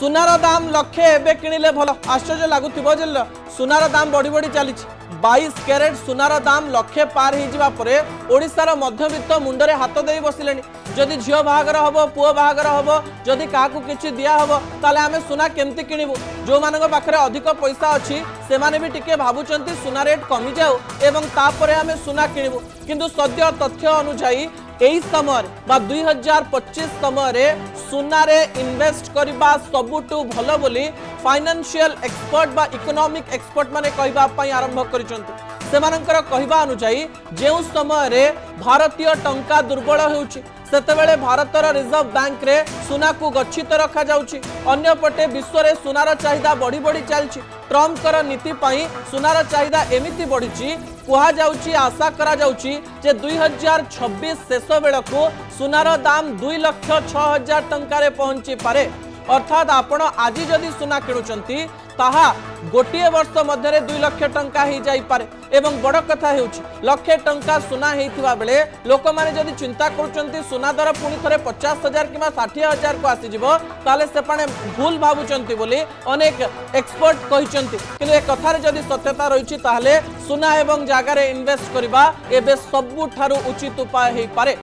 सुनार दाम लक्षे एबे किणिले भल आश्चर्य लगुथिबो जे सुनार दाम बढ़ी बढ़ी चली 22 कैरेट सुनार दाम लक्षे पार हो ओडिशार मध्यवित्त मुंडरे हाथ दे बसिले जदि झील बाहागर हम पुओ बाहागर हम जदि क्या किसी दिया हम ताले आमे सुना केमती किणिबु जो मानक पाखरे अधिक पैसा अच्छी से माने भी टिके भाबुचंती सुना रेट कमी जाऊ एवं तापरे आमे सुना किणिबु किंतु सद्य तथ्य अनुसायी एई समय 2025 समय सुना रे इन्वेस्ट करबा सबुटु भलो बोली फाइनेंशियल एक्सपर्ट बा इकोनॉमिक एक्सपर्ट माने कहबा पई आरंभ करिसंती सेमानंकर कहबा अनुसायी जेउ समय रे भारतीय टंका दुर्बल होउची सेतेबेले भारतर रिजर्व बैंक रे सुना को गच्छित रखा जाउची अन्य पटे विश्व रे सुनार चाहिदा बढ़ी बढ़ी चलची ट्रम्प कर नीति पई सुनार चाहिदा एमिति बढ़ीची कुहा जाउची आशा करा जाउची जे 2026 शेष बेलको सुनार दाम 2,06,000 टंका रे पहुंची पारे अर्थात आपण आज जदि सुना किणुचंती ताहा गोटे वर्ष मध्य 2 लाख टंका ही जाई पारे एवं बड़ कथा हेउची लक्षे टंका सुना हेइथिबा बेले लोक माने जदि चिंता करूचंती सुना दर पुनी थरे 50,000 किमा 60,000 को आसी जिवो ताले से पाने भूल भाबुचंती बोली अनेक एक्सपर्ट कहिचंती किले ए कथा रे जदि सत्यता रहिची ताले सुना एवं जागा रे इन्वेस्ट करबा एबे सबुठारु उचित उपाय हेइ पारे।